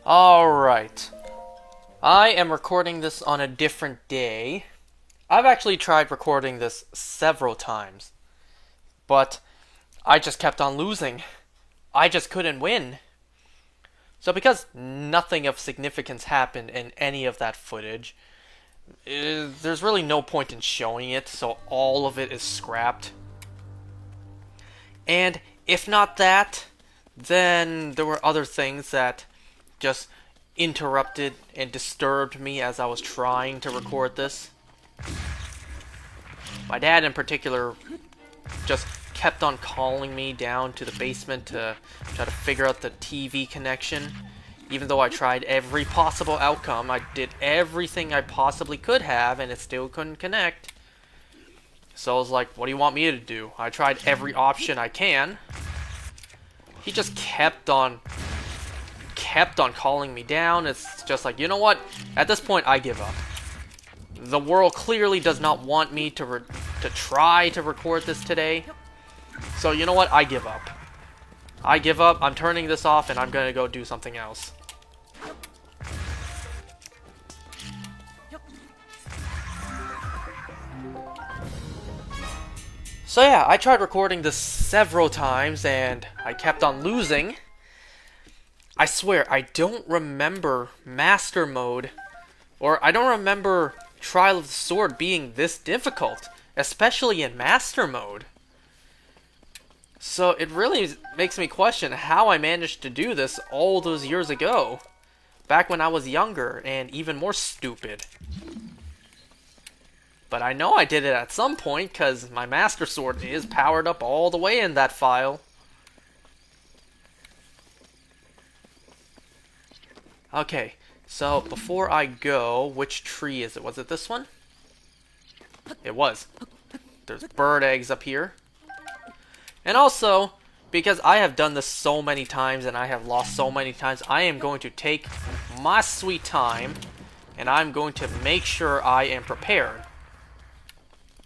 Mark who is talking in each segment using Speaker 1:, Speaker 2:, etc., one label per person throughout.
Speaker 1: Alright. I am recording this on a different day. I've actually tried recording this several times, but I just kept on losing. I just couldn't win. So because nothing of significance happened in any of that footage, there's really no point in showing it, so all of it is scrapped. And if not that, then there were other things that just interrupted and disturbed me as I was trying to record this. My dad in particular just kept on calling me down to the basement to try to figure out the TV connection. Even though I tried every possible outcome, I did everything I possibly could have, and it still couldn't connect. So I was like, what do you want me to do? I tried every option I can. He just kept on calling me down. It's just like, you know what? At this point, I give up. The world clearly does not want me to try to record this today. So you know what? I give up. I give up. I'm turning this off, and I'm gonna go do something else. So yeah, I tried recording this several times, and I kept on losing. I swear, I don't remember Master Mode, or I don't remember Trial of the Sword being this difficult, especially in Master Mode. So it really makes me question how I managed to do this all those years ago, back when I was younger and even more stupid. But I know I did it at some point, because my Master Sword is powered up all the way in that file. Okay, so before I go, which tree is it? Was it this one? It was. There's bird eggs up here. And also, because I have done this so many times and I have lost so many times, I am going to take my sweet time and I'm going to make sure I am prepared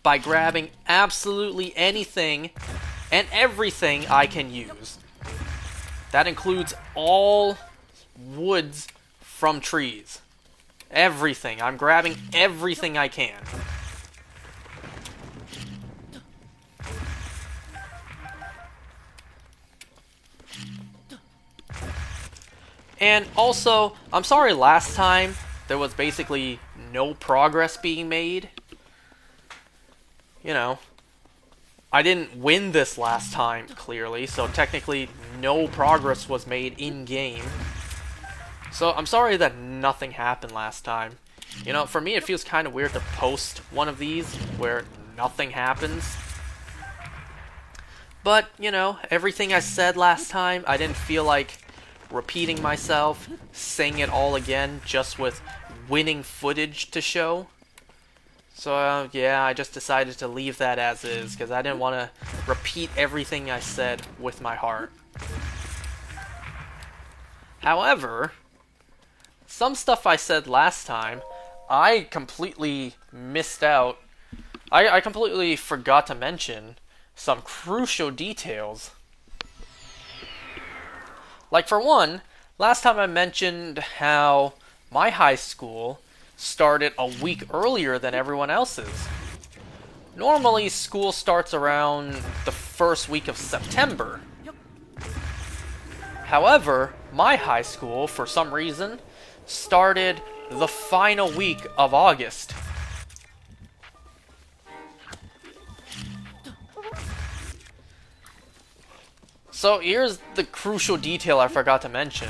Speaker 1: by grabbing absolutely anything and everything I can use. That includes all woods from trees. Everything. I'm grabbing everything I can. And also, I'm sorry last time there was basically no progress being made. You know, I didn't win this last time, clearly, so technically no progress was made in-game. So I'm sorry that nothing happened last time. You know, for me it feels kind of weird to post one of these where nothing happens. But, you know, everything I said last time, I didn't feel like repeating myself, saying it all again, just with winning footage to show. So, yeah, I just decided to leave that as is, because I didn't want to repeat everything I said with my heart. However, some stuff I said last time, I completely missed out. I completely forgot to mention some crucial details. Like, for one, last time I mentioned how my high school started a week earlier than everyone else's. Normally, school starts around the first week of September. However, my high school, for some reason, started the final week of August. So here's the crucial detail I forgot to mention.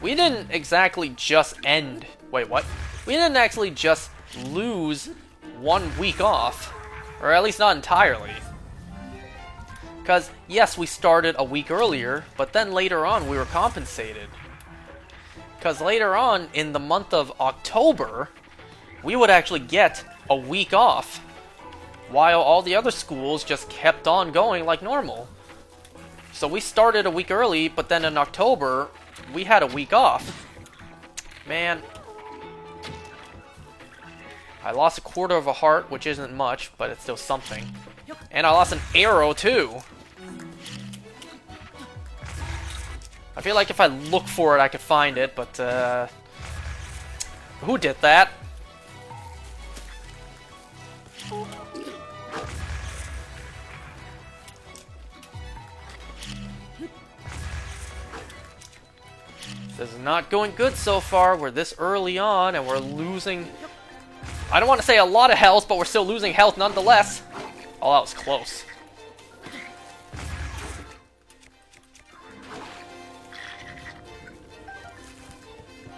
Speaker 1: We didn't exactly just end... Wait, what? We didn't actually just lose 1 week off. Or at least not entirely. Because, yes, we started a week earlier, but then later on we were compensated. Because later on, in the month of October, we would actually get a week off. While all the other schools just kept on going like normal. So we started a week early, but then in October, we had a week off. Man. I lost a quarter of a heart, which isn't much, but it's still something. And I lost an arrow, too. I feel like if I look for it, I could find it, but, who did that? This is not going good so far. We're this early on, and we're losing... I don't want to say a lot of health, but we're still losing health nonetheless. Oh, that was close.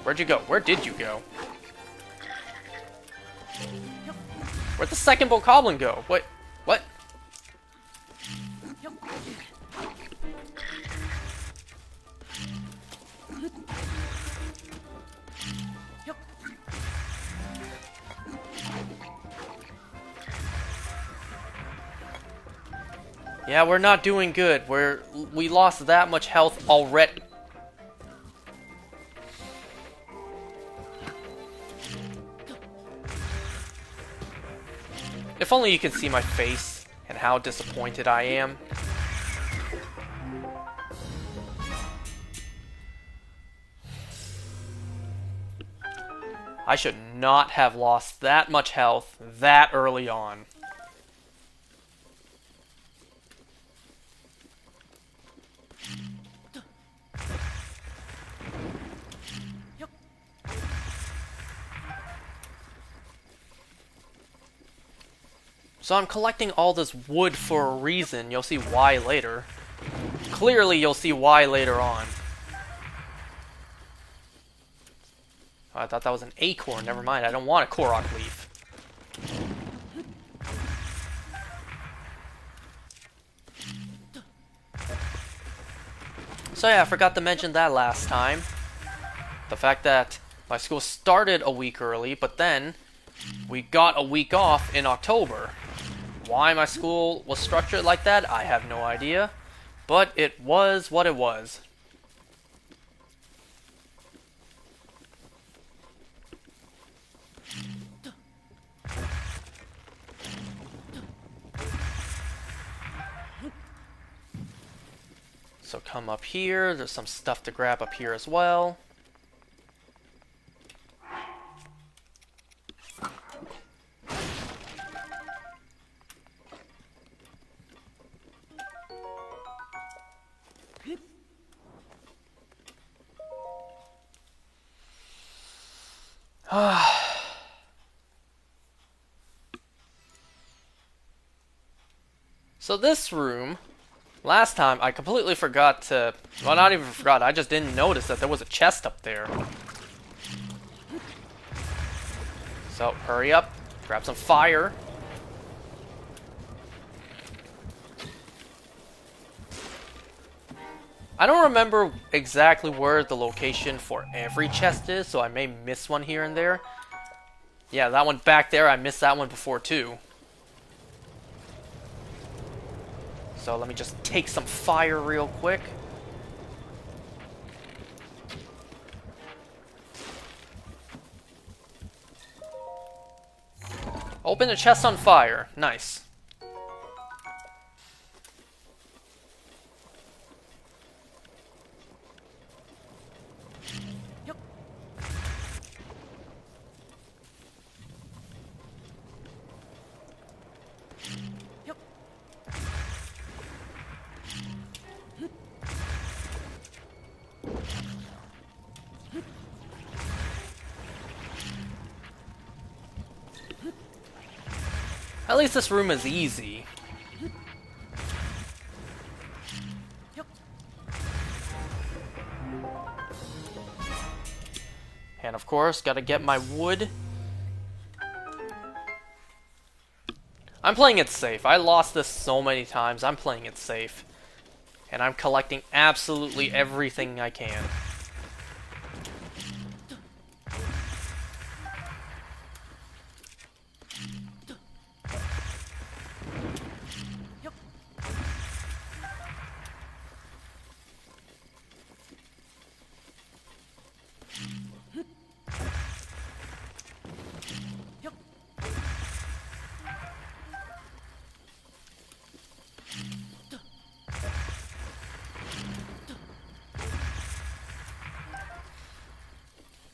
Speaker 1: Where'd you go? Where did you go? Where'd the second Bokoblin go? Wait, what? Yeah, we're not doing good. We lost that much health already. If only you could see my face and how disappointed I am. I should not have lost that much health that early on. So I'm collecting all this wood for a reason. You'll see why later. Clearly, you'll see why later on. Oh, I thought that was an acorn. Never mind. I don't want a Korok leaf. So yeah, I forgot to mention that last time. The fact that my school started a week early, but then we got a week off in October. Why my school was structured like that, I have no idea. But it was what it was. So come up here, there's some stuff to grab up here as well. So this room, last time I completely forgot to, well, not even forgot, I just didn't notice that there was a chest up there. So hurry up, grab some fire. I don't remember exactly where the location for every chest is, so I may miss one here and there. Yeah, that one back there, I missed that one before too. So let me just take some fire real quick. Open the chest on fire. Nice. At least this room is easy. And of course, gotta get my wood. I'm playing it safe. I lost this so many times. I'm playing it safe. And I'm collecting absolutely everything I can.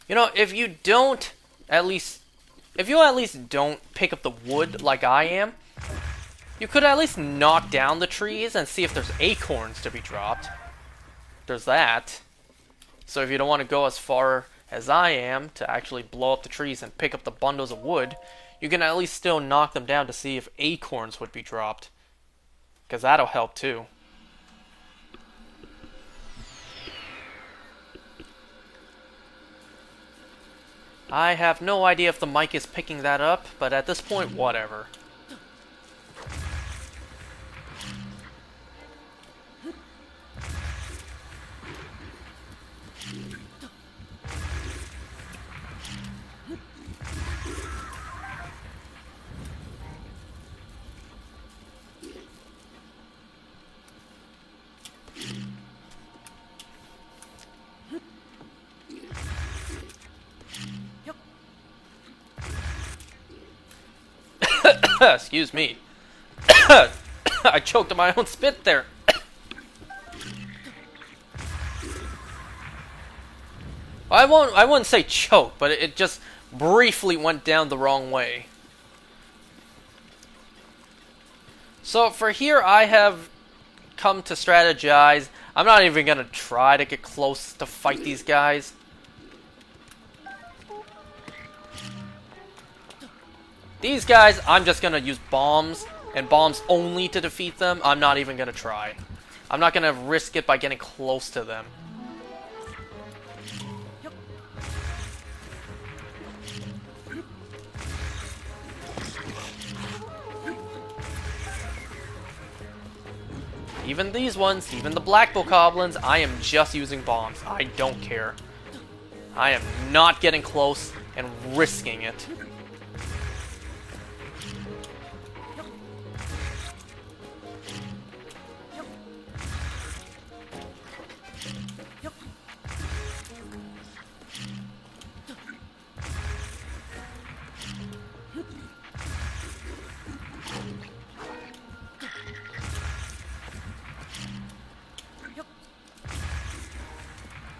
Speaker 1: You know, if you don't at least... If you at least don't pick up the wood like I am, you could at least knock down the trees and see if there's acorns to be dropped. There's that. So if you don't want to go as far as I am to actually blow up the trees and pick up the bundles of wood, you can at least still knock them down to see if acorns would be dropped. Because that'll help too. I have no idea if the mic is picking that up, but at this point, whatever. Excuse me. I choked on my own spit there. I wouldn't say choke, but it just briefly went down the wrong way. So for here, I have come to strategize. I'm not even gonna try to get close to fight these guys. These guys, I'm just gonna use bombs, and bombs only to defeat them. I'm not even gonna try. I'm not gonna risk it by getting close to them. Even these ones, even the Black Bokoblins, I am just using bombs. I don't care. I am not getting close and risking it.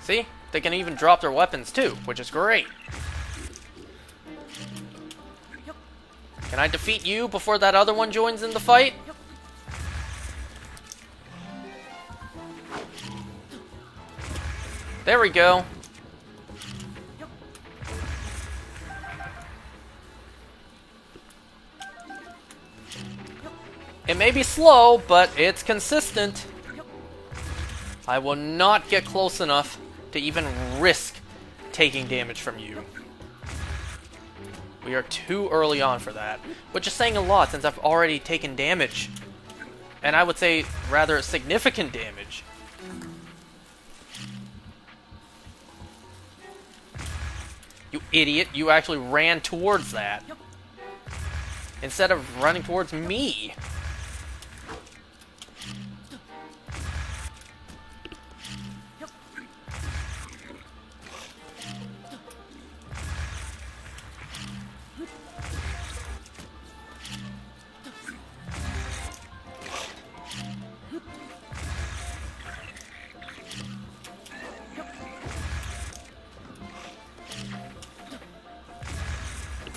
Speaker 1: See? They can even drop their weapons too, which is great. Can I defeat you before that other one joins in the fight? There we go. It may be slow, but it's consistent. I will not get close enough to even risk taking damage from you. We are too early on for that, which is saying a lot since I've already taken damage. And I would say rather significant damage. You idiot, you actually ran towards that. Instead of running towards me.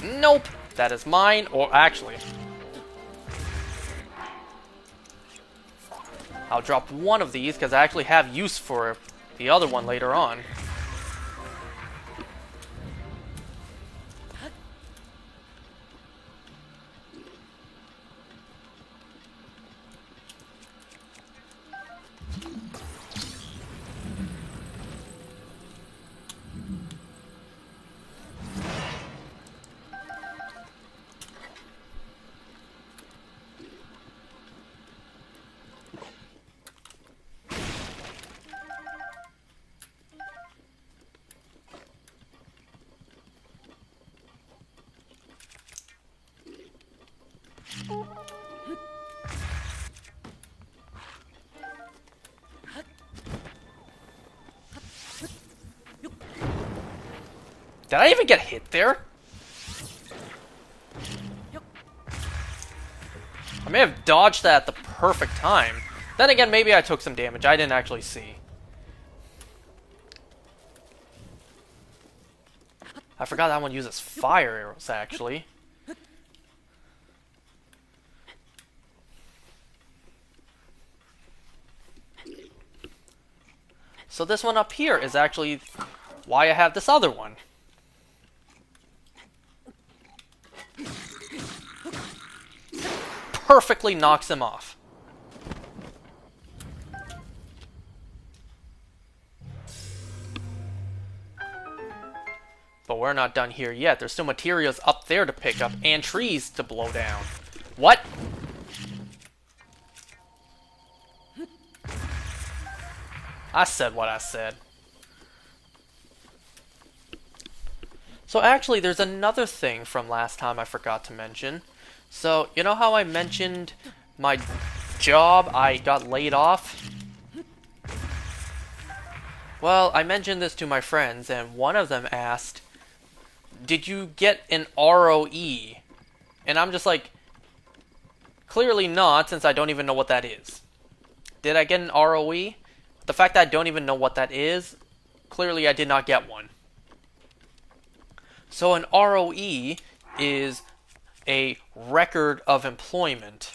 Speaker 1: Nope, that is mine, or actually, I'll drop one of these because I actually have use for the other one later on. Did I even get hit there? I may have dodged that at the perfect time. Then again, maybe I took some damage I didn't actually see. I forgot that one uses fire arrows, actually. So this one up here is actually why I have this other one. Perfectly knocks him off. But we're not done here yet. There's still materials up there to pick up and trees to blow down. What? I said what I said. So actually, there's another thing from last time I forgot to mention. So, you know how I mentioned my job, I got laid off? Well, I mentioned this to my friends, and one of them asked, did you get an ROE? And I'm just like, clearly not, since I don't even know what that is. Did I get an ROE? The fact that I don't even know what that is, clearly I did not get one. So an ROE is a record of employment.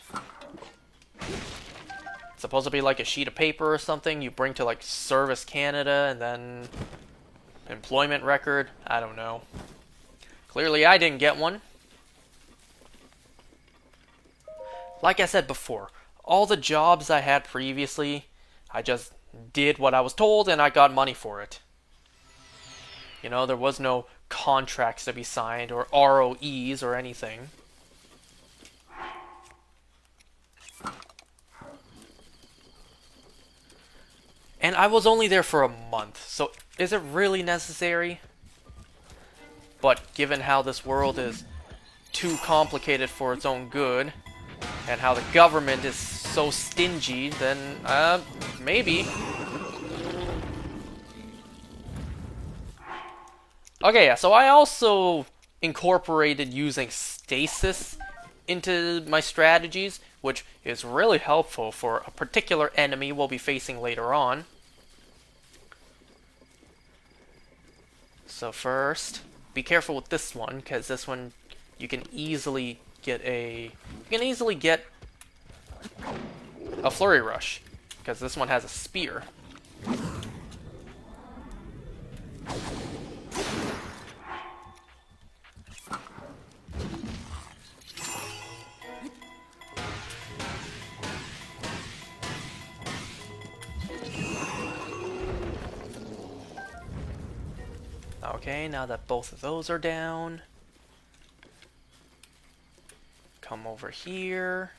Speaker 1: It's supposed to be like a sheet of paper or something you bring to like Service Canada and then employment record. I don't know. Clearly I didn't get one. Like I said before, all the jobs I had previously, I just did what I was told and I got money for it. You know, there was no contracts to be signed or ROEs or anything. And I was only there for a month, so is it really necessary? But given how this world is too complicated for its own good, and how the government is so stingy, then, maybe. Okay, yeah, so I also incorporated using stasis into my strategies, which is really helpful for a particular enemy we'll be facing later on. So first, be careful with this one, because this one you can easily get a flurry rush, because this one has a spear. Okay, now that both of those are down, come over here.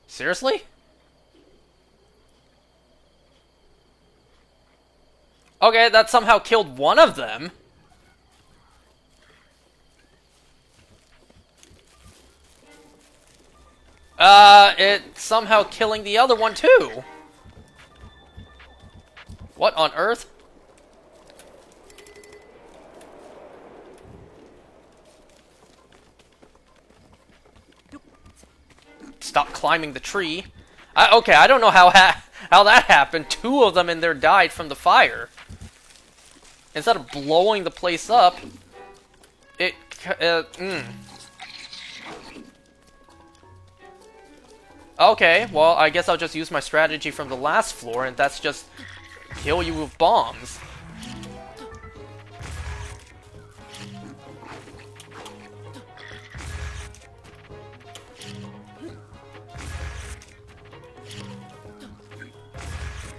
Speaker 1: Seriously? Okay, that somehow killed one of them. It's somehow killing the other one too. What on earth? Stop climbing the tree. Okay, I don't know how that happened. Two of them in there died from the fire. Instead of blowing the place up, it Okay, well, I guess I'll just use my strategy from the last floor, and that's just kill you with bombs.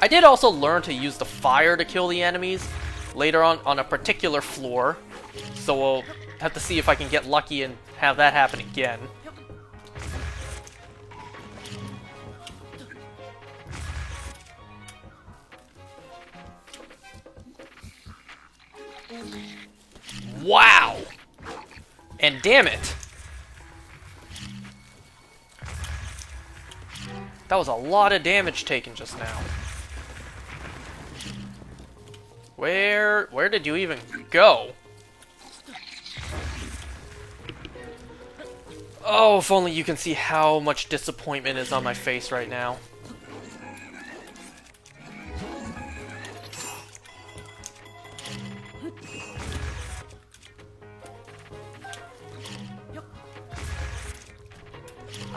Speaker 1: I did also learn to use the fire to kill the enemies later on a particular floor, so we'll have to see if I can get lucky and have that happen again. Wow! And damn it! That was a lot of damage taken just now. Where did you even go? Oh, if only you can see how much disappointment is on my face right now.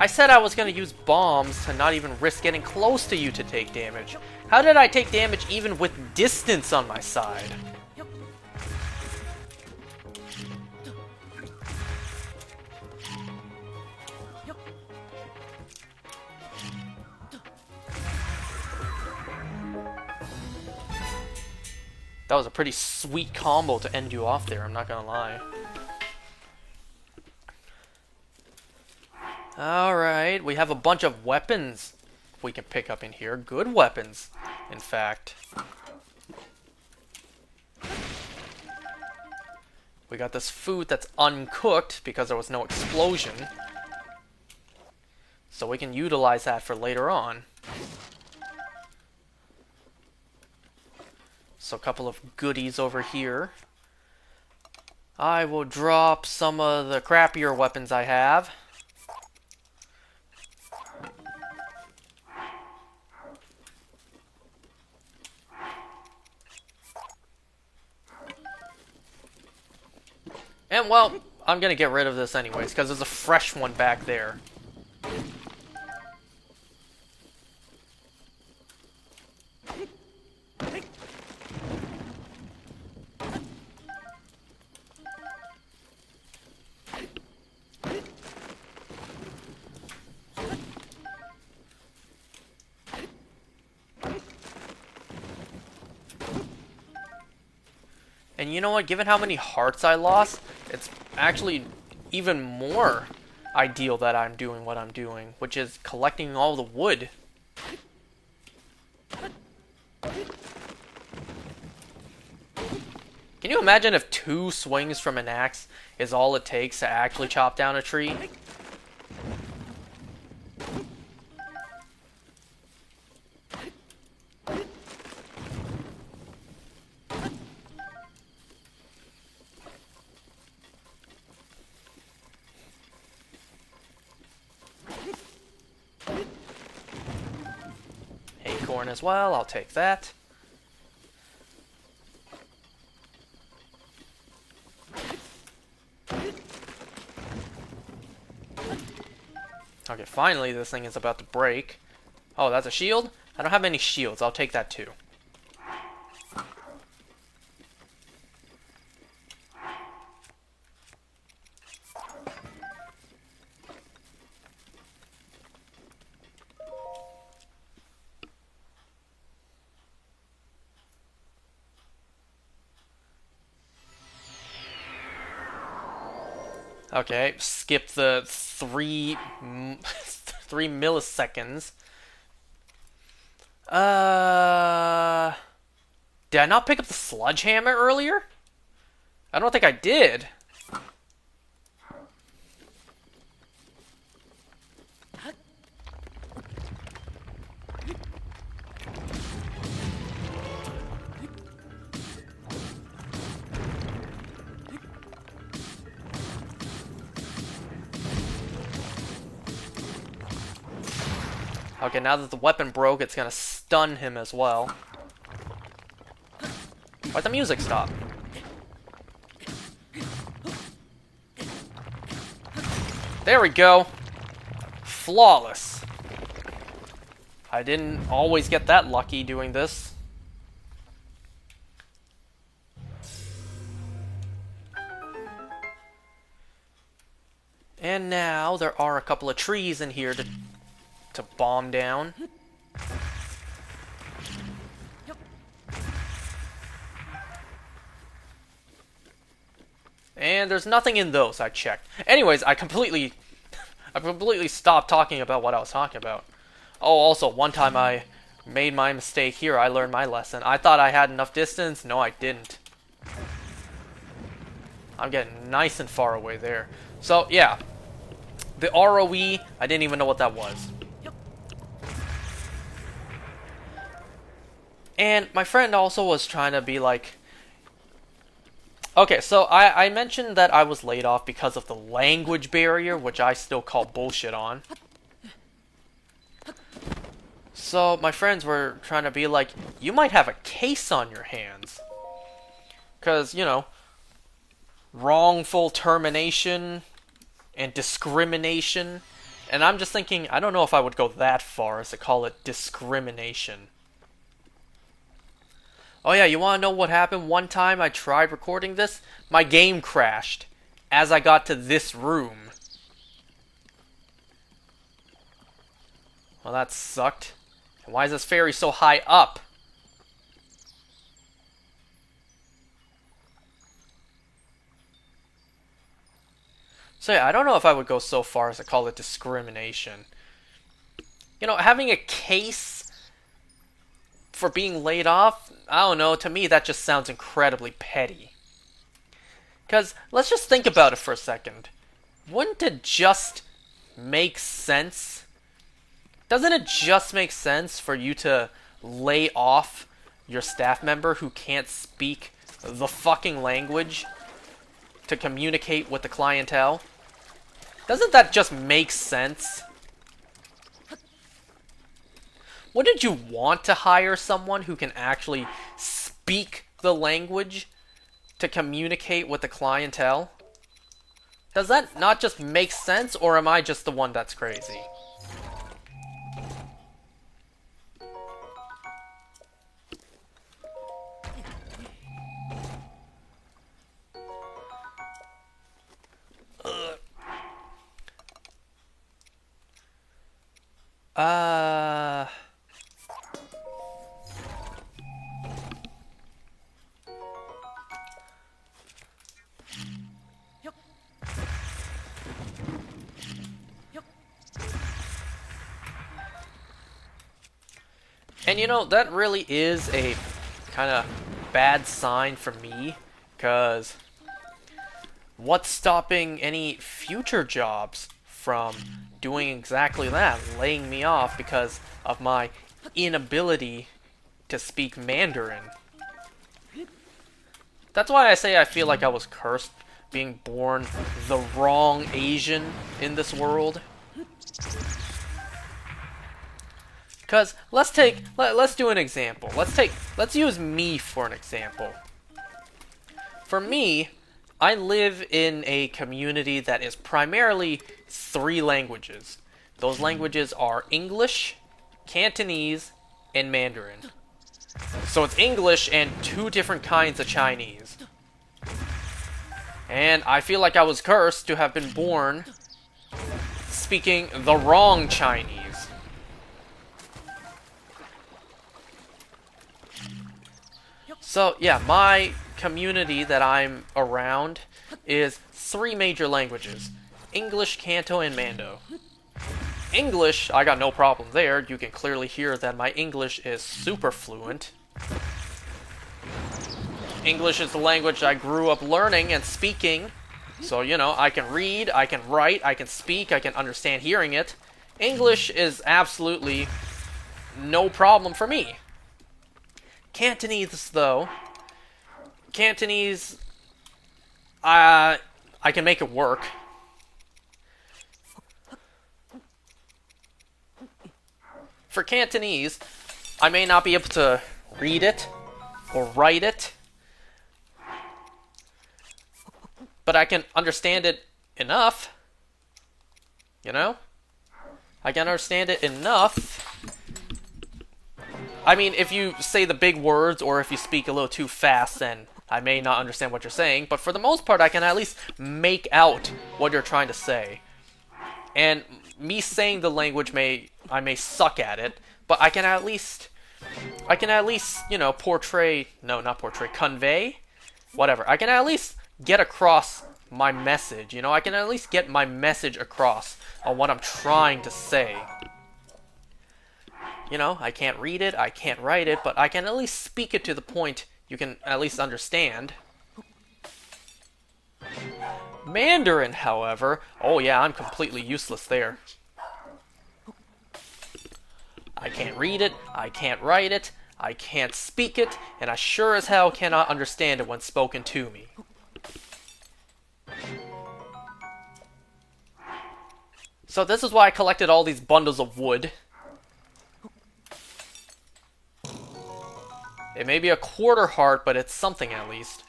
Speaker 1: I said I was going to use bombs to not even risk getting close to you to take damage. How did I take damage even with distance on my side? That was a pretty sweet combo to end you off there, I'm not gonna lie. Alright, we have a bunch of weapons we can pick up in here. Good weapons, in fact. We got this food that's uncooked because there was no explosion. So we can utilize that for later on. So a couple of goodies over here. I will drop some of the crappier weapons I have. And well, I'm gonna get rid of this anyways, because there's a fresh one back there. And you know what, given how many hearts I lost, it's actually even more ideal that I'm doing what I'm doing, which is collecting all the wood. Can you imagine if 2 swings from an axe is all it takes to actually chop down a tree? Acorn as well, I'll take that. Okay, finally this thing is about to break. Oh, that's a shield? I don't have any shields, I'll take that too. Okay, skip the 3 milliseconds. Did I not pick up the sledgehammer earlier? I don't think I did. Okay, now that the weapon broke, it's gonna stun him as well. Why'd the music stop? There we go. Flawless. I didn't always get that lucky doing this. And now there are a couple of trees in here to bomb down. And there's nothing in those, I checked. Anyways, I completely stopped talking about what I was talking about. Oh, also, one time I made my mistake here. I learned my lesson. I thought I had enough distance. No, I didn't. I'm getting nice and far away there. So, yeah. The ROE, I didn't even know what that was. And my friend also was trying to be like... Okay, so I mentioned that I was laid off because of the language barrier, which I still call bullshit on. So my friends were trying to be like, you might have a case on your hands. Because, you know, wrongful termination and discrimination And I'm just thinking, I don't know if I would go that far as to call it discrimination. Oh yeah, you want to know what happened one time I tried recording this? My game crashed as I got to this room. Well, that sucked. And why is this fairy so high up? So yeah, I don't know if I would go so far as to call it discrimination. You know, having a case for being laid off, I don't know, to me that just sounds incredibly petty. Because, let's just think about it for a second. Wouldn't it just make sense? Doesn't it just make sense for you to lay off your staff member who can't speak the fucking language to communicate with the clientele? Doesn't that just make sense? Wouldn't you want to hire someone who can actually speak the language to communicate with the clientele? Does that not just make sense, or am I just the one that's crazy? And you know, that really is a kind of bad sign for me, because what's stopping any future jobs from doing exactly that, laying me off because of my inability to speak Mandarin? That's why I say I feel like I was cursed, being born the wrong Asian in this world. Because let's do an example. Let's use me for an example. For me, I live in a community that is primarily 3 languages. Those languages are English, Cantonese, and Mandarin. So it's English and 2 different kinds of Chinese. And I feel like I was cursed to have been born speaking the wrong Chinese. So, yeah, my community that I'm around is 3 major languages. English, Canto, and Mando. English, I got no problem there. You can clearly hear that my English is super fluent. English is the language I grew up learning and speaking. So, you know, I can read, I can write, I can speak, I can understand hearing it. English is absolutely no problem for me. Cantonese, though. Cantonese, I can make it work. For Cantonese, I may not be able to read it or write it, but I can understand it enough. You know? I can understand it enough. I mean, if you say the big words or if you speak a little too fast, then I may not understand what you're saying. But for the most part, I can at least make out what you're trying to say. And me saying the language I may suck at it, but I can at least, you know, convey, whatever. I can at least get across my message, you know? I can at least get my message across on what I'm trying to say. You know, I can't read it, I can't write it, but I can at least speak it to the point you can at least understand. Mandarin, however, oh yeah, I'm completely useless there. I can't read it, I can't write it, I can't speak it, and I sure as hell cannot understand it when spoken to me. So this is why I collected all these bundles of wood. It may be a quarter heart, but it's something at least.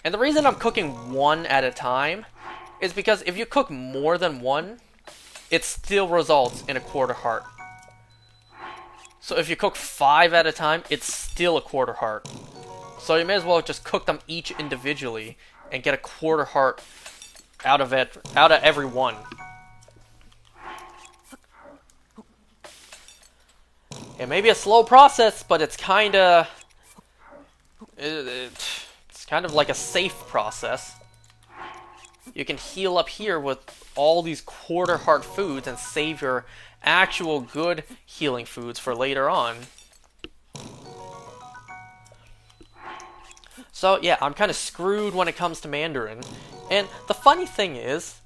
Speaker 1: And the reason I'm cooking one at a time is because if you cook more than one, it still results in a quarter heart. So if you cook 5 at a time, it's still a quarter heart. So you may as well just cook them each individually and get a quarter heart out of every one. It may be a slow process, but it's kind of like a safe process. You can heal up here with all these quarter heart foods and save your actual good healing foods for later on. So yeah, I'm kind of screwed when it comes to Mandarin. And the funny thing is,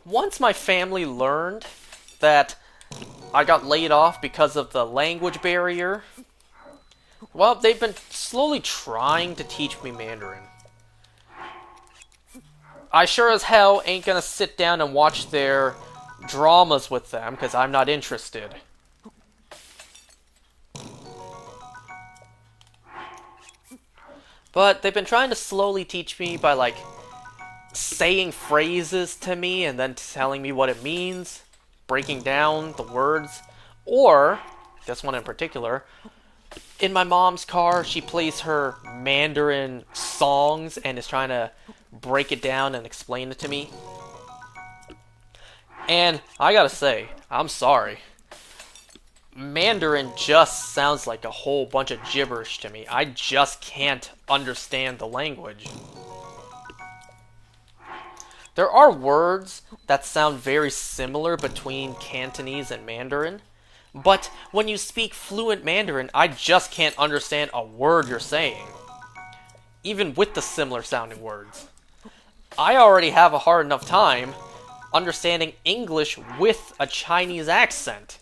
Speaker 1: once my family learned that I got laid off because of the language barrier, well, they've been slowly trying to teach me Mandarin. I sure as hell ain't gonna sit down and watch their dramas with them, because I'm not interested. But they've been trying to slowly teach me by, like, saying phrases to me and then telling me what it means, breaking down the words. Or, this one in particular, in my mom's car, she plays her Mandarin songs and is trying to break it down and explain it to me. And I gotta say, I'm sorry. Mandarin just sounds like a whole bunch of gibberish to me. I just can't understand the language. There are words that sound very similar between Cantonese and Mandarin, but when you speak fluent Mandarin, I just can't understand a word you're saying, even with the similar sounding words. I already have a hard enough time understanding English with a Chinese accent.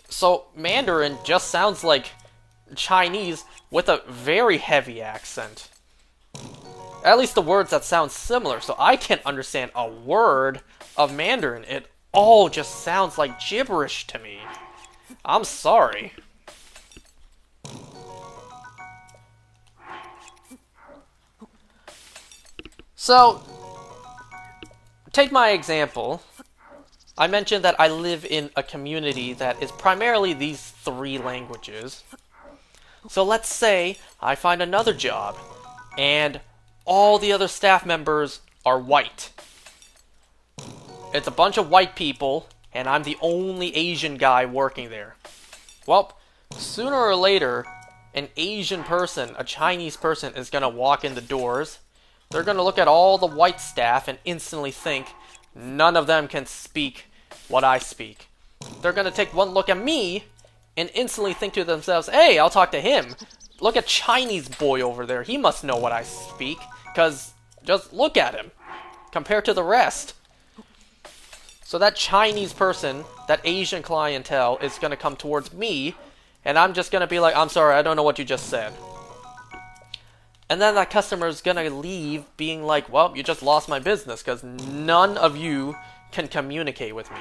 Speaker 1: So Mandarin just sounds like Chinese with a very heavy accent. At least the words that sound similar, so I can't understand a word of Mandarin. It all just sounds like gibberish to me. I'm sorry. So, take my example. I mentioned that I live in a community that is primarily these 3 languages. So let's say I find another job, and all the other staff members are white. It's a bunch of white people, and I'm the only Asian guy working there. Well, sooner or later, an Asian person, a Chinese person, is going to walk in the doors. They're going to look at all the white staff and instantly think, none of them can speak what I speak. They're going to take one look at me and instantly think to themselves, hey, I'll talk to him. Look at Chinese boy over there. He must know what I speak, because just look at him compared to the rest. So that Chinese person, that Asian clientele, is going to come towards me, and I'm just going to be like, I'm sorry, I don't know what you just said. And then that customer is going to leave being like, well, you just lost my business because none of you can communicate with me.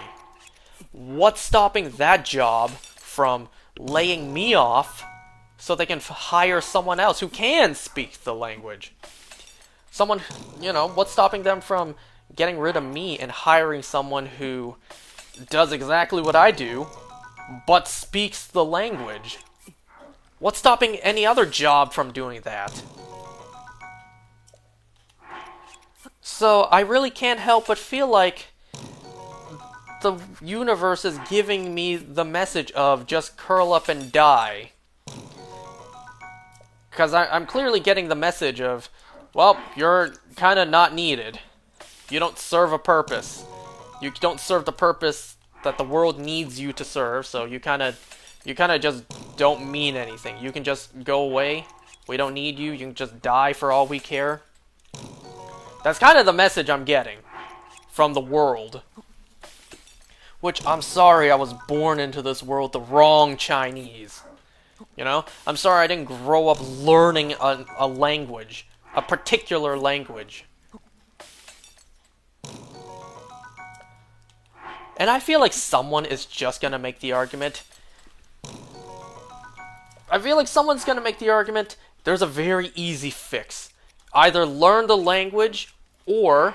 Speaker 1: What's stopping that job from laying me off so they can hire someone else who can speak the language? Someone, what's stopping them from getting rid of me and hiring someone who does exactly what I do, but speaks the language? What's stopping any other job from doing that? So I really can't help but feel like the universe is giving me the message of just curl up and die. Because I'm clearly getting the message of, well, you're kind of not needed. You don't serve a purpose. You don't serve the purpose that the world needs you to serve, so you kind of just don't mean anything. You can just go away. We don't need you. You can just die for all we care. That's kind of the message I'm getting from the world. Which, I'm sorry I was born into this world the wrong Chinese. I'm sorry I didn't grow up learning a language. A particular language. And I feel like someone is just gonna make the argument. There's a very easy fix. Either learn the language, or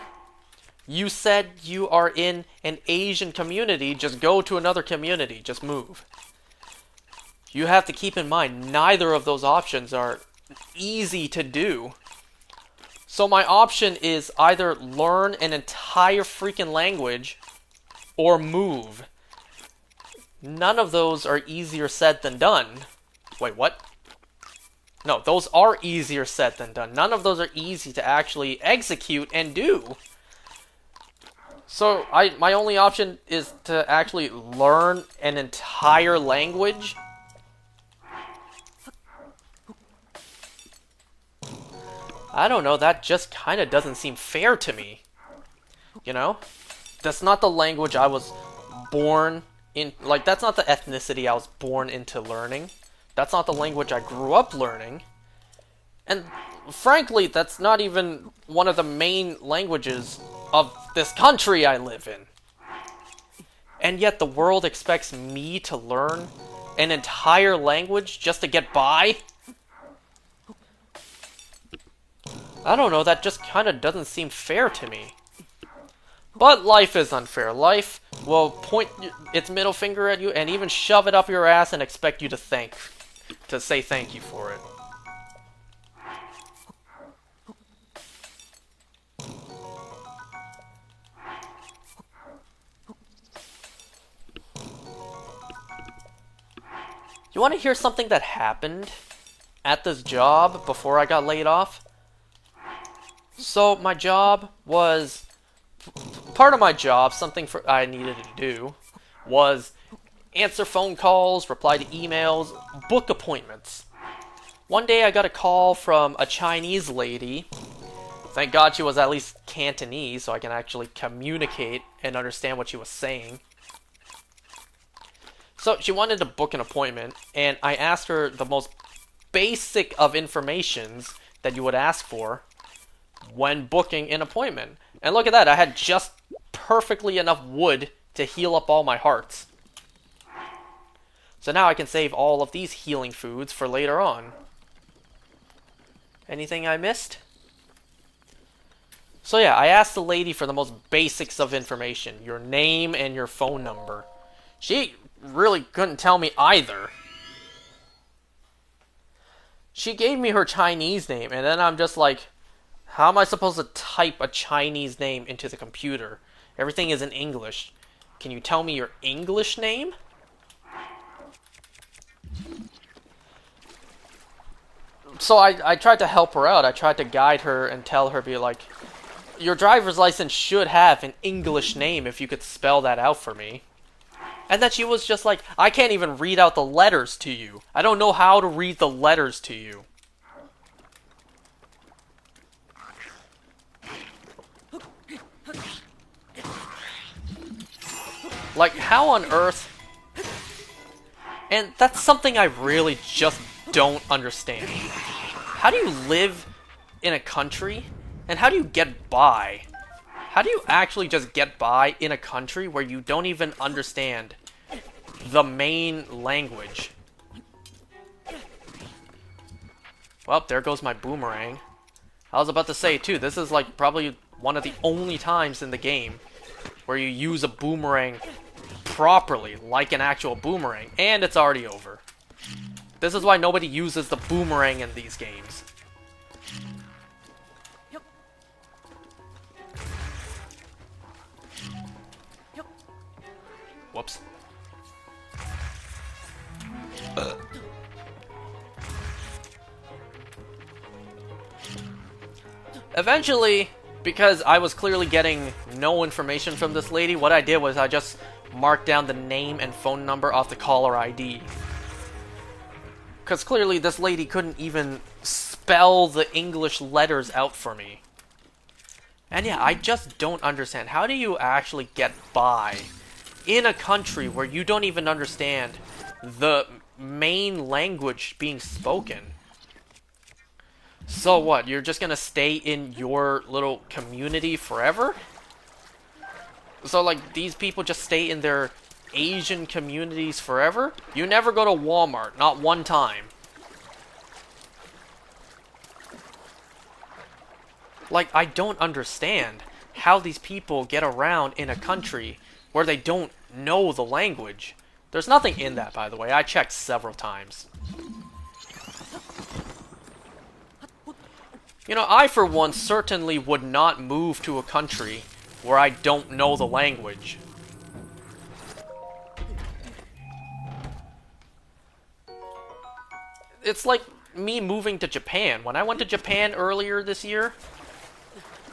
Speaker 1: You said you are in an Asian community, just go to another community, just move. You have to keep in mind, neither of those options are easy to do. So my option is either learn an entire freaking language or move. None of those are easier said than done. Wait, what? No, those are easier said than done. None of those are easy to actually execute and do. So my only option is to actually learn an entire language. I don't know, that just kind of doesn't seem fair to me. You know? That's not the language I was born in, like, that's not the ethnicity I was born into learning. That's not the language I grew up learning. And frankly, that's not even one of the main languages of this country I live in. And yet the world expects me to learn an entire language just to get by? I don't know, that just kind of doesn't seem fair to me. But life is unfair. Life will point its middle finger at you and even shove it up your ass and expect you to say thank you for it. You want to hear something that happened at this job before I got laid off? So my job was, part of my job, something I needed to do, was answer phone calls, reply to emails, book appointments. One day I got a call from a Chinese lady. Thank God she was at least Cantonese, so I can actually communicate and understand what she was saying. So she wanted to book an appointment, and I asked her the most basic of informations that you would ask for when booking an appointment. And look at that, I had just perfectly enough wood to heal up all my hearts. So now I can save all of these healing foods for later on. Anything I missed? So yeah, I asked the lady for the most basics of information. Your name and your phone number. She really couldn't tell me either. She gave me her Chinese name, and then I'm just like, how am I supposed to type a Chinese name into the computer? Everything is in English. Can you tell me your English name? So I tried to help her out. I tried to guide her and tell her, be like, your driver's license should have an English name if you could spell that out for me. And then she was just like, I can't even read out the letters to you. I don't know how to read the letters to you. Like, how on earth? And that's something I really just don't understand. How do you live in a country? And how do you get by? How do you actually just get by in a country where you don't even understand the main language? Well, there goes my boomerang. I was about to say, too, this is like probably one of the only times in the game where you use a boomerang properly, like an actual boomerang, and it's already over. This is why nobody uses the boomerang in these games. Whoops. Eventually, because I was clearly getting no information from this lady, what I did was I just marked down the name and phone number off the caller ID. Because clearly this lady couldn't even spell the English letters out for me. And yeah, I just don't understand. How do you actually get by in a country where you don't even understand the main language being spoken? So what, you're just gonna stay in your little community forever? So like, these people just stay in their Asian communities forever? You never go to Walmart, not one time. Like, I don't understand. how these people get around in a country where they don't know the language. There's nothing in that, by the way. I checked several times. You know, I, for one, certainly would not move to a country where I don't know the language. It's like me moving to Japan. When I went to Japan earlier this year,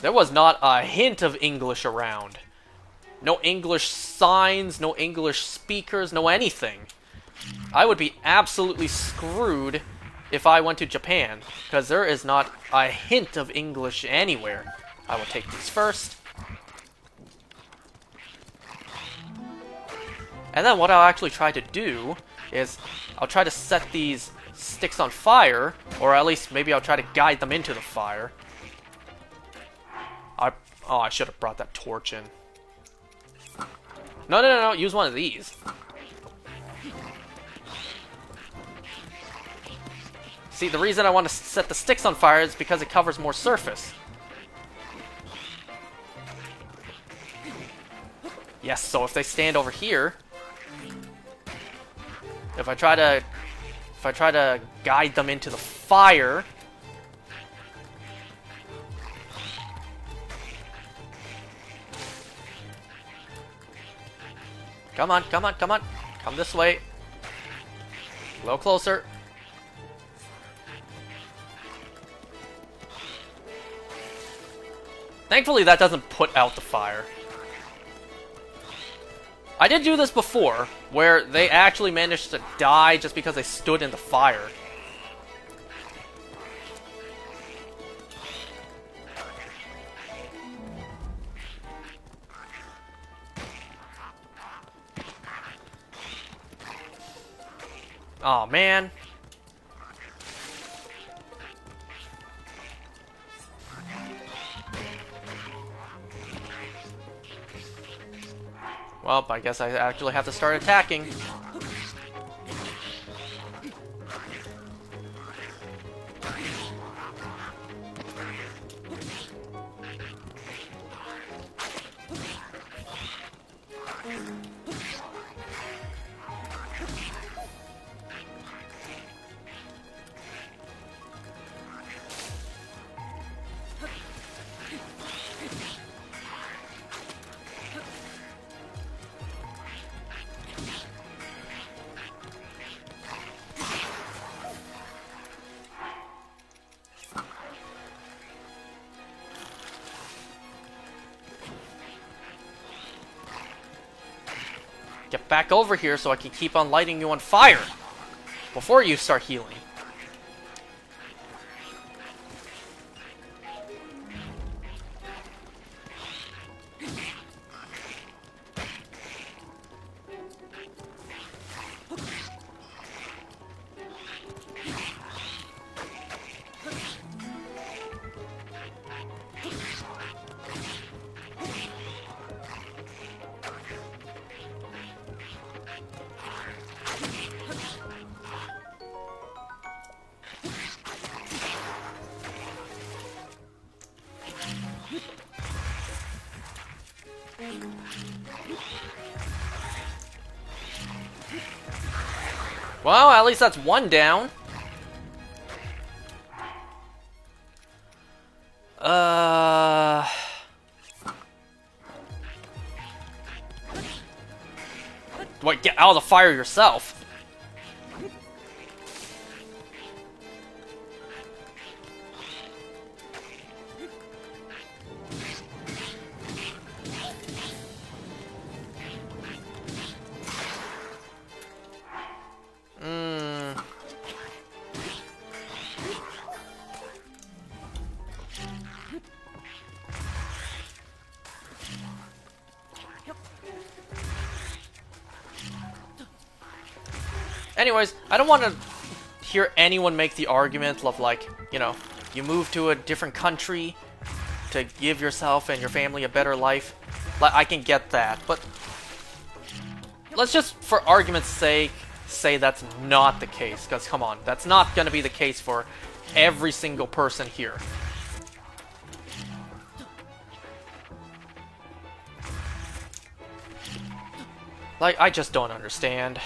Speaker 1: there was not a hint of English around. No English signs, no English speakers, no anything. I would be absolutely screwed if I went to Japan, because there is not a hint of English anywhere. I will take these first. And then what I'll actually try to do is I'll try to set these sticks on fire, or at least maybe I'll try to guide them into the fire. I should have brought that torch in. No, use one of these. See, the reason I want to set the sticks on fire is because it covers more surface. Yes, so if they stand over here, if I try to guide them into the fire, come on, come this way, a little closer. Thankfully, that doesn't put out the fire. I did do this before, where they actually managed to die just because they stood in the fire. Aw, man. Well, I guess I actually have to start attacking. Get back over here so I can keep on lighting you on fire before you start healing. Well, at least that's one down. Wait, get out of the fire yourself. Anyways, I don't want to hear anyone make the argument of, like, you know, you move to a different country to give yourself and your family a better life. Like, I can get that, but let's just, for argument's sake, say that's not the case. Because, come on, that's not going to be the case for every single person here. Like, I just don't understand.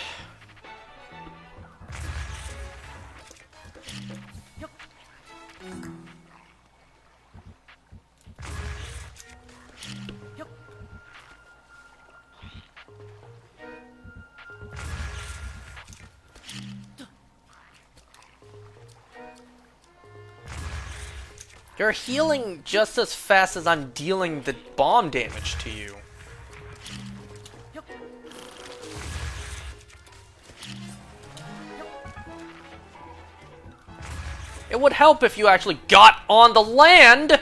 Speaker 1: You're healing just as fast as I'm dealing the bomb damage to you. It would help if you actually got on the land!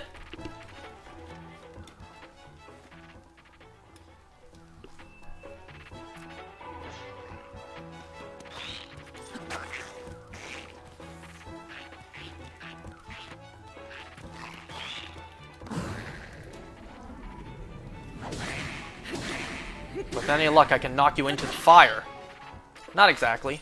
Speaker 1: With any luck, I can knock you into the fire. Not exactly.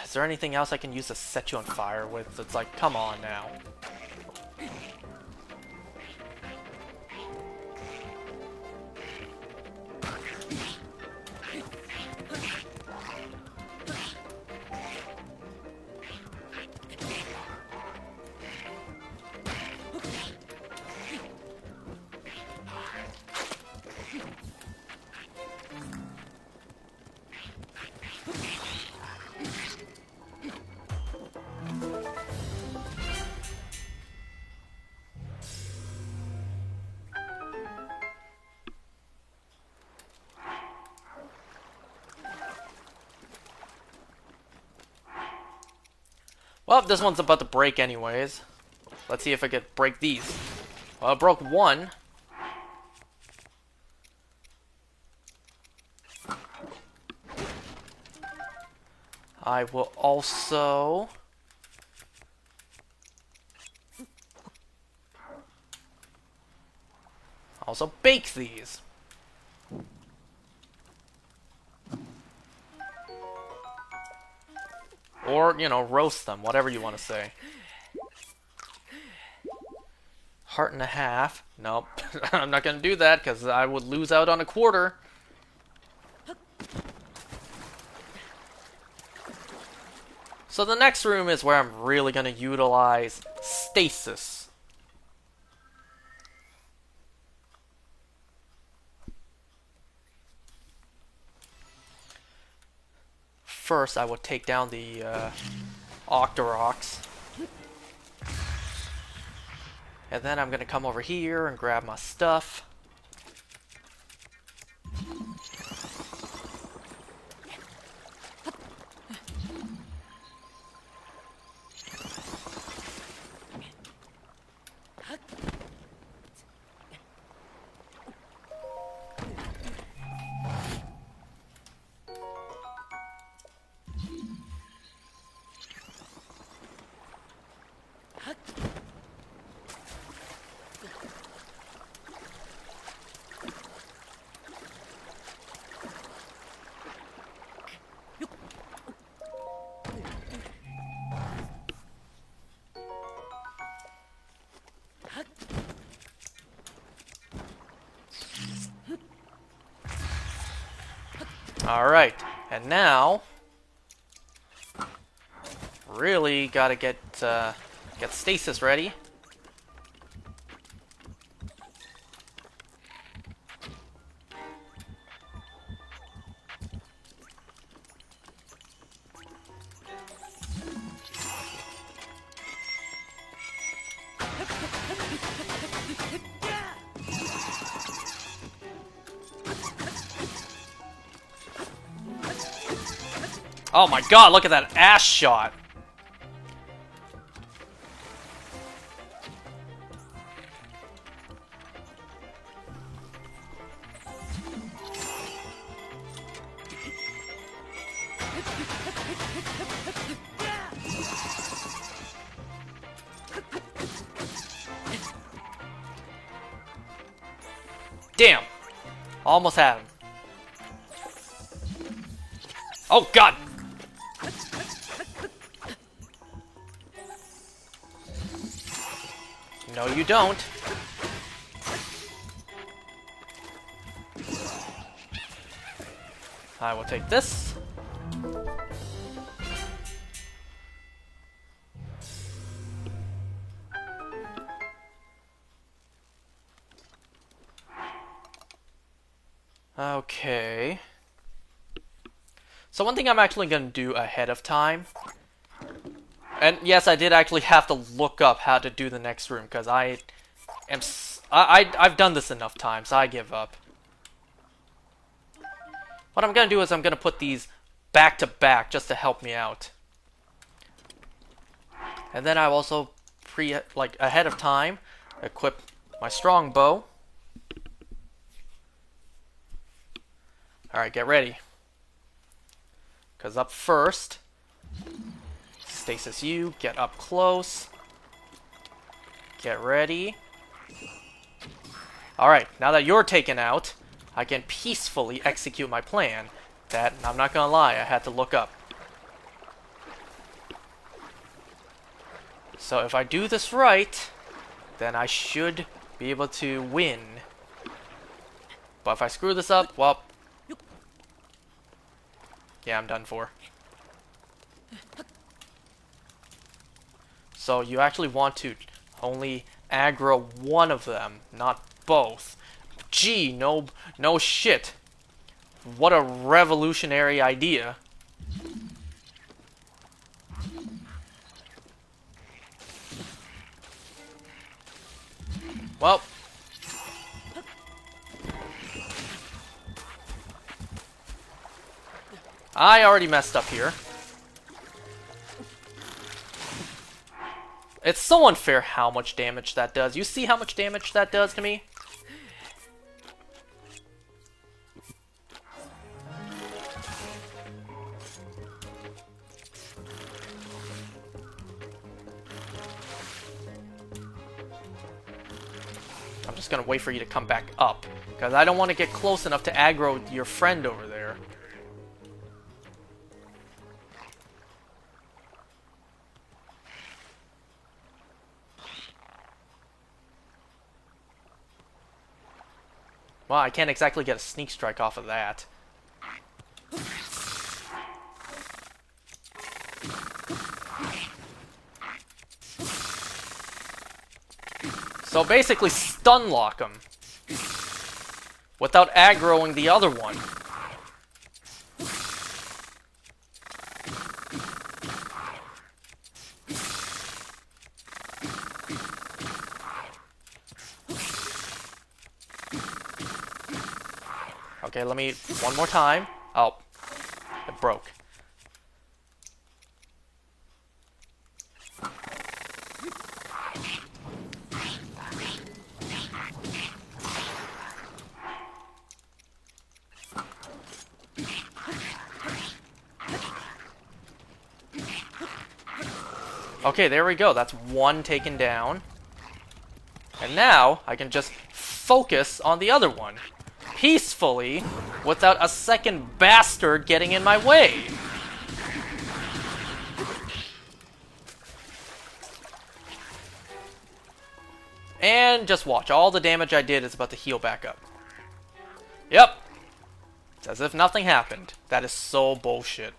Speaker 1: Is there anything else I can use to set you on fire with? It's like, come on now. Well, this one's about to break anyways. Let's see if I can break these. Well, I broke one. I will also... bake these. Or, you know, roast them, whatever you want to say. Heart and a half. Nope. I'm not going to do that, because I would lose out on a quarter. So the next room is where I'm really going to utilize stasis. First, I will take down the Octoroks. And then I'm going to come over here and grab my stuff. Alright, and now really gotta get stasis ready. Oh my god, look at that ass shot! Almost had him. Oh god! No, you don't. I will take this. Okay. So one thing I'm actually going to do ahead of time, and yes, I did actually have to look up how to do the next room, because I've done this enough times, I give up. What I'm going to do is I'm going to put these back to back just to help me out. And then I will also ahead of time, equip my strong bow. Alright, get ready. Because up first, Stasis you, get up close. Get ready. Alright, now that you're taken out, I can peacefully execute my plan. That, I'm not gonna lie, I had to look up. So if I do this right, then I should be able to win. But if I screw this up, well... yeah, I'm done for. So you actually want to only aggro one of them, not both. Gee, no shit. What a revolutionary idea. Well. I already messed up here. It's so unfair how much damage that does. You see how much damage that does to me? I'm just gonna wait for you to come back up, because I don't want to get close enough to aggro your friend over there. Well, I can't exactly get a sneak strike off of that. So basically, stun lock him without aggroing the other one. Okay, let me one more time. Oh, it broke. Okay, there we go. That's one taken down. And now, I can just focus on the other one. Peacefully, without a second bastard getting in my way. And just watch. All the damage I did is about to heal back up. Yep. It's as if nothing happened. That is so bullshit.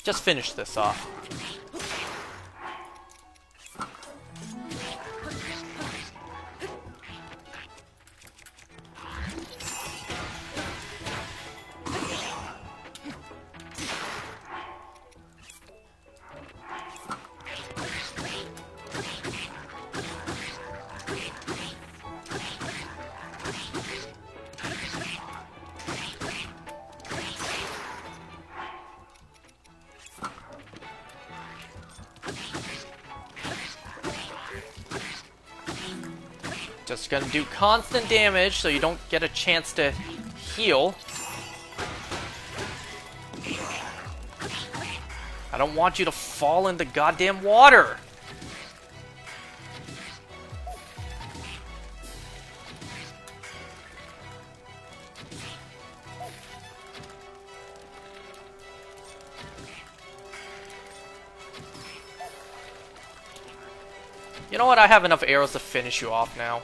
Speaker 1: Just finish this off. Just gonna do constant damage so you don't get a chance to heal. I don't want you to fall in the goddamn water! You know what? I have enough arrows to finish you off now.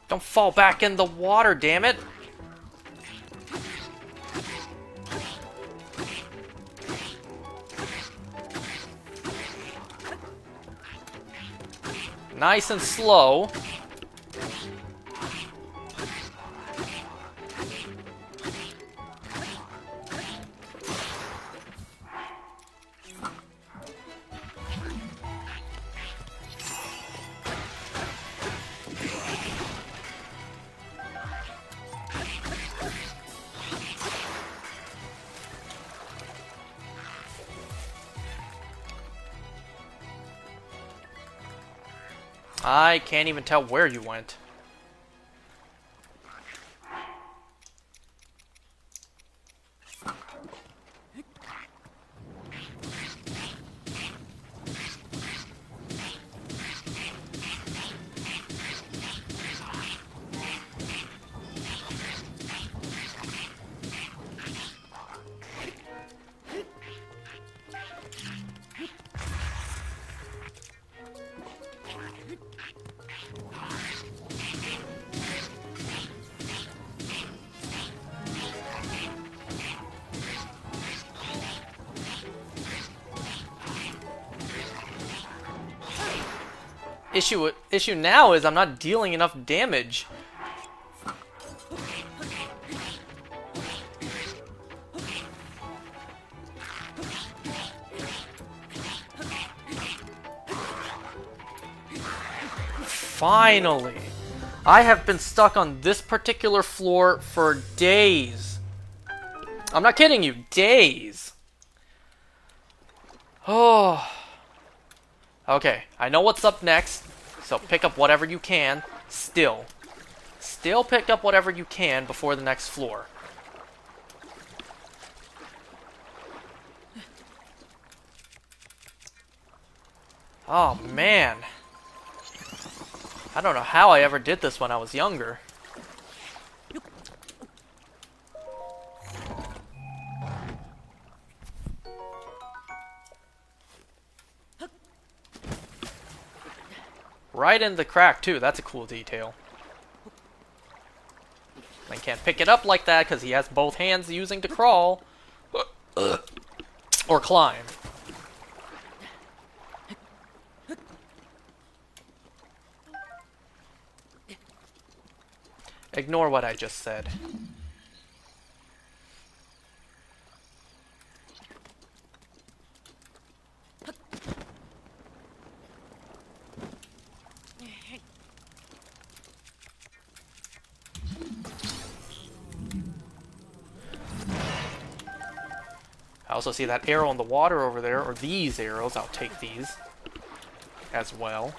Speaker 1: Don't fall back in the water, damn it! Nice and slow. I can't even tell where you went. Issue now is I'm not dealing enough damage. Finally! I have been stuck on this particular floor for days. I'm not kidding you, days. Oh. Okay, I know what's up next, so pick up whatever you can. Still pick up whatever you can before the next floor. Oh man. I don't know how I ever did this when I was younger. Right in the crack, too. That's a cool detail. I can't pick it up like that because he has both hands using to crawl. Or climb. Ignore what I just said. I also see that arrow in the water over there, or these arrows. I'll take these as well.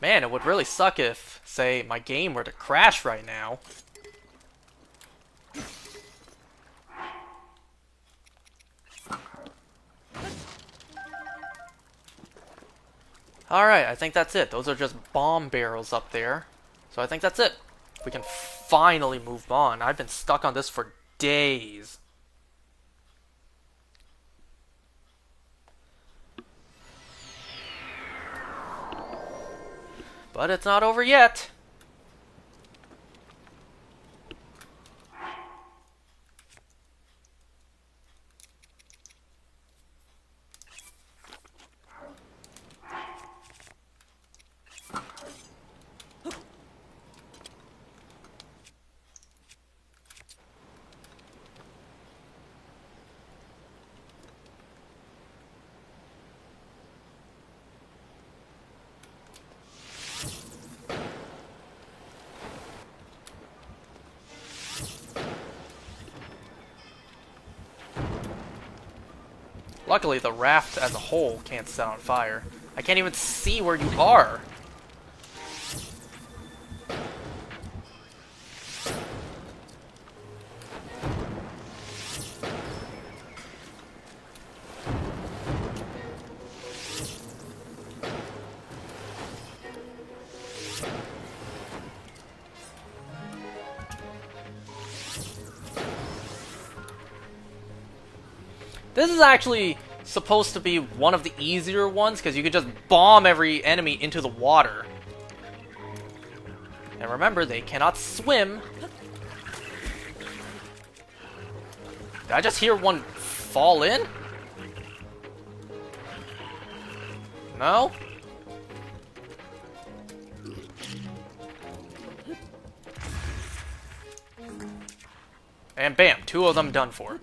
Speaker 1: Man, it would really suck if, say, my game were to crash right now. Alright, I think that's it. Those are just bomb barrels up there. So I think that's it. We can finally move on. I've been stuck on this for days. But it's not over yet. Luckily, the raft as a whole can't set on fire. I can't even see where you are. This is actually supposed to be one of the easier ones, because you could just bomb every enemy into the water. And remember, they cannot swim. Did I just hear one fall in? No? And bam, 2 of them done for.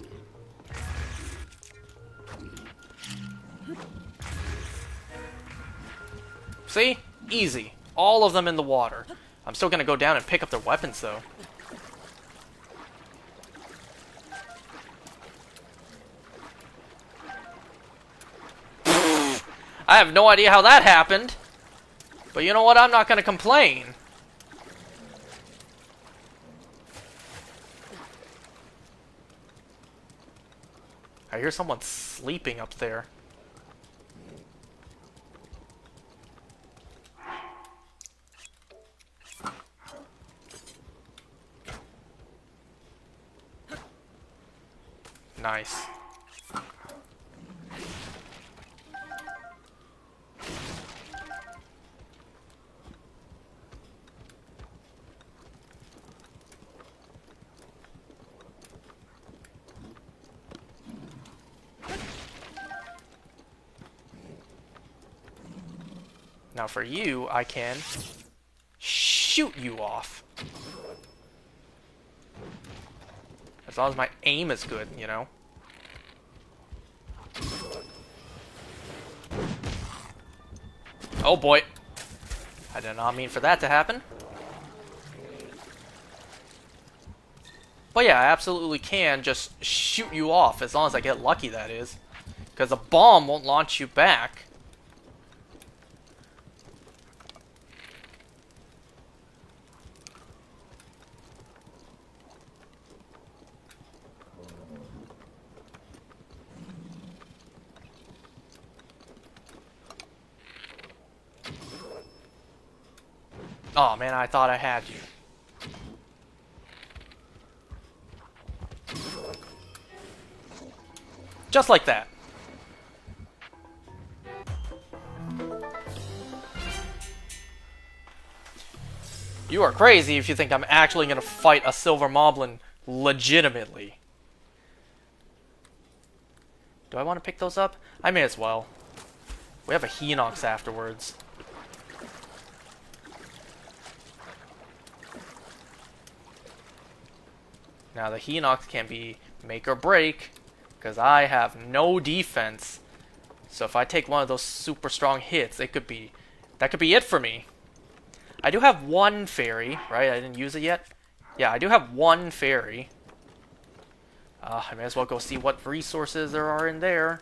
Speaker 1: See? Easy. All of them in the water. I'm still gonna go down and pick up their weapons, though. I have no idea how that happened. But you know what? I'm not gonna complain. I hear someone sleeping up there. Nice. Now for you, I can shoot you off. As long as my aim is good, you know? Oh boy. I did not mean for that to happen. But yeah, I absolutely can just shoot you off, as long as I get lucky, that is. Because a bomb won't launch you back. Oh man, I thought I had you. Just like that. You are crazy if you think I'm actually going to fight a Silver Moblin legitimately. Do I want to pick those up? I may as well. We have a Hinox afterwards. Now the Hinox can be make or break, because I have no defense. So if I take one of those super strong hits, that could be it for me. I do have one fairy, right? I didn't use it yet. Yeah, I do have one fairy. I may as well go see what resources there are in there.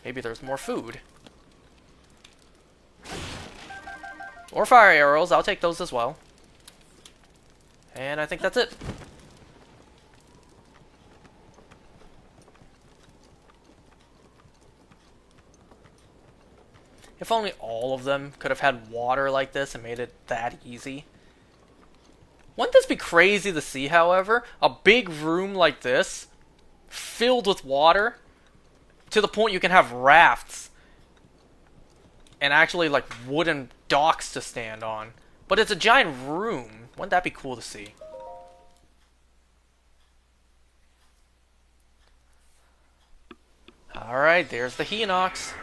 Speaker 1: Maybe there's more food. Or fire arrows, I'll take those as well. And I think that's it. If only all of them could have had water like this and made it that easy. Wouldn't this be crazy to see, however? A big room like this, filled with water, to the point you can have rafts. And actually, like, wooden docks to stand on. But it's a giant room. Wouldn't that be cool to see? Alright, there's the Hinox.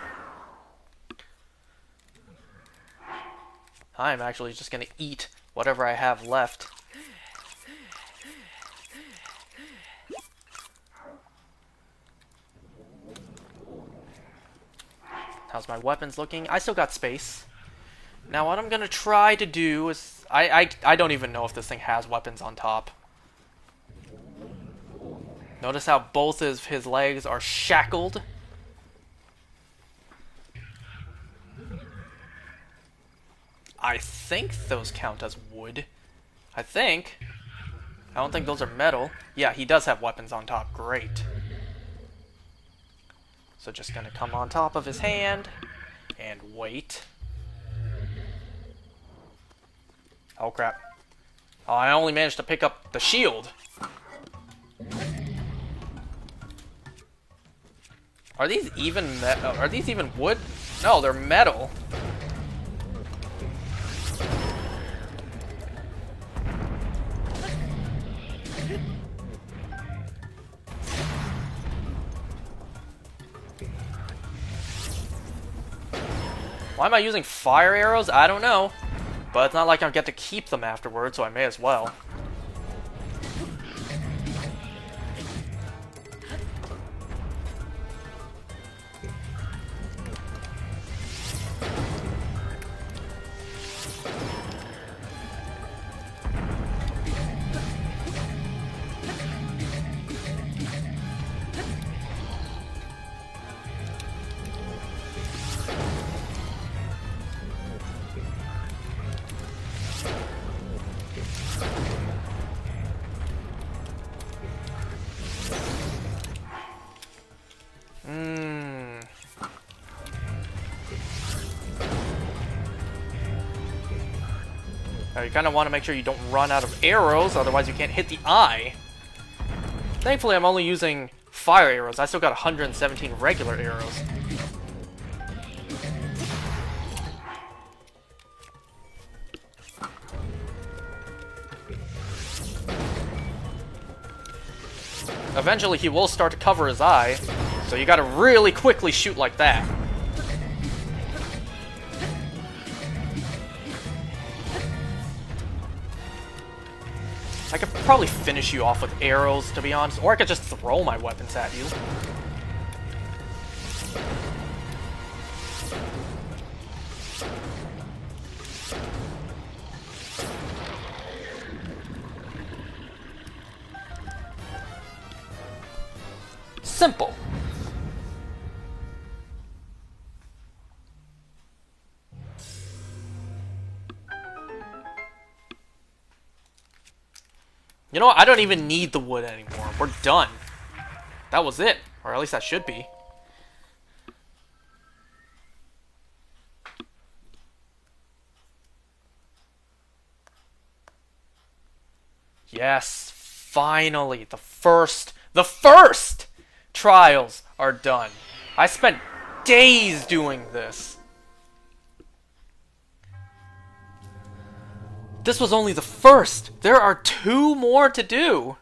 Speaker 1: I'm actually just going to eat whatever I have left. How's my weapons looking? I still got space. Now what I'm going to try to do is... I don't even know if this thing has weapons on top. Notice how both of his legs are shackled. I think those count as wood. I think. I don't think those are metal. Yeah, he does have weapons on top. Great. So just gonna come on top of his hand and wait. Oh crap. Oh, I only managed to pick up the shield. Are these even wood? No, they're metal. Why am I using fire arrows? I don't know. But it's not like I get to keep them afterwards, so I may as well. Now you kind of want to make sure you don't run out of arrows, otherwise you can't hit the eye. Thankfully, I'm only using fire arrows. I still got 117 regular arrows. Eventually, he will start to cover his eye, so you gotta really quickly shoot like that. I could probably finish you off with arrows, to be honest, or I could just throw my weapons at you. Simple. You know what? I don't even need the wood anymore. We're done. That was it. Or at least that should be. Yes, finally, the first trials are done. I spent days doing this. This was only the first. There are 2 more to do.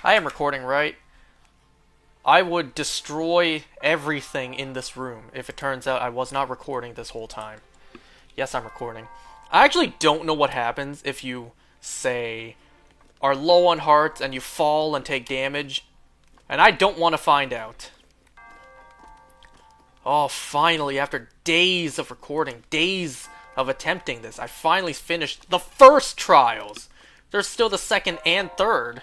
Speaker 1: I am recording, right? I would destroy everything in this room if it turns out I was not recording this whole time. Yes, I'm recording. I actually don't know what happens if you, say, are low on hearts and you fall and take damage. And I don't want to find out. Oh, finally, after days of recording, days of attempting this, I finally finished the first trials. There's still the second and third.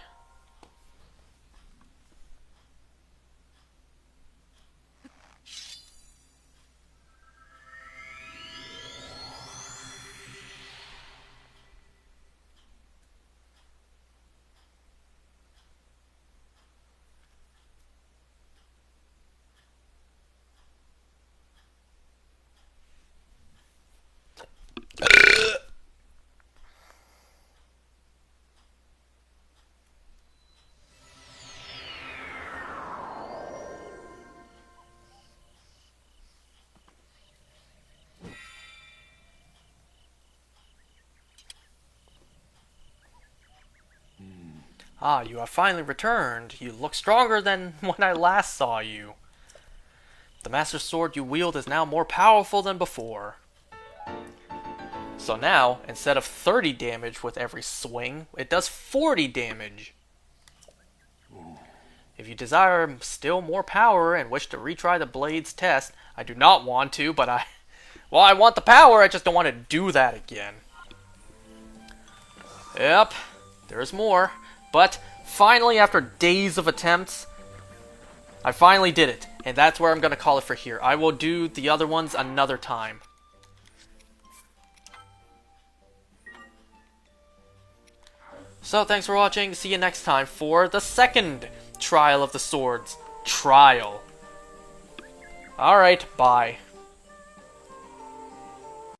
Speaker 1: Ah, you have finally returned. You look stronger than when I last saw you. The Master Sword you wield is now more powerful than before. So now, instead of 30 damage with every swing, it does 40 damage. If you desire still more power and wish to retry the Blade's test, I do not want to, but well, I want the power, I just don't want to do that again. Yep, there's more. But finally, after days of attempts, I finally did it. And that's where I'm going to call it for here. I will do the other ones another time. So, thanks for watching. See you next time for the second Trial of the Swords trial. Alright, bye.